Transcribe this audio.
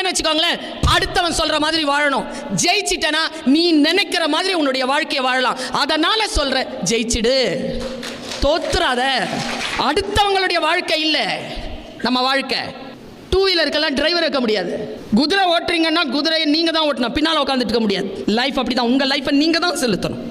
தோத்துட்டேன்னு வச்சுக்கோங்களேன், அடுத்தவன் சொல்ற மாதிரி வாழணும். ஜெயிச்சிட்டனா நீ நினைக்கிற மாதிரி உன்னுடைய வாழ்க்கையை வாழலாம். அதனால சொல்ற, ஜெயிச்சிடு, தோத்துறாத. அடுத்தவங்களுடைய வாழ்க்கை இல்லை நம்ம வாழ்க்கை. டூ வீலருக்கெல்லாம் டிரைவர் வைக்க முடியாது. குதிரை ஓட்டுறீங்கன்னா குதிரையை நீங்க தான் ஓட்டணும், பின்னால் உட்காந்துட்டு இருக்க முடியாது. லைஃப் அப்படி தான், உங்கள் லைஃப்பை நீங்கள் தான் செலுத்தணும்.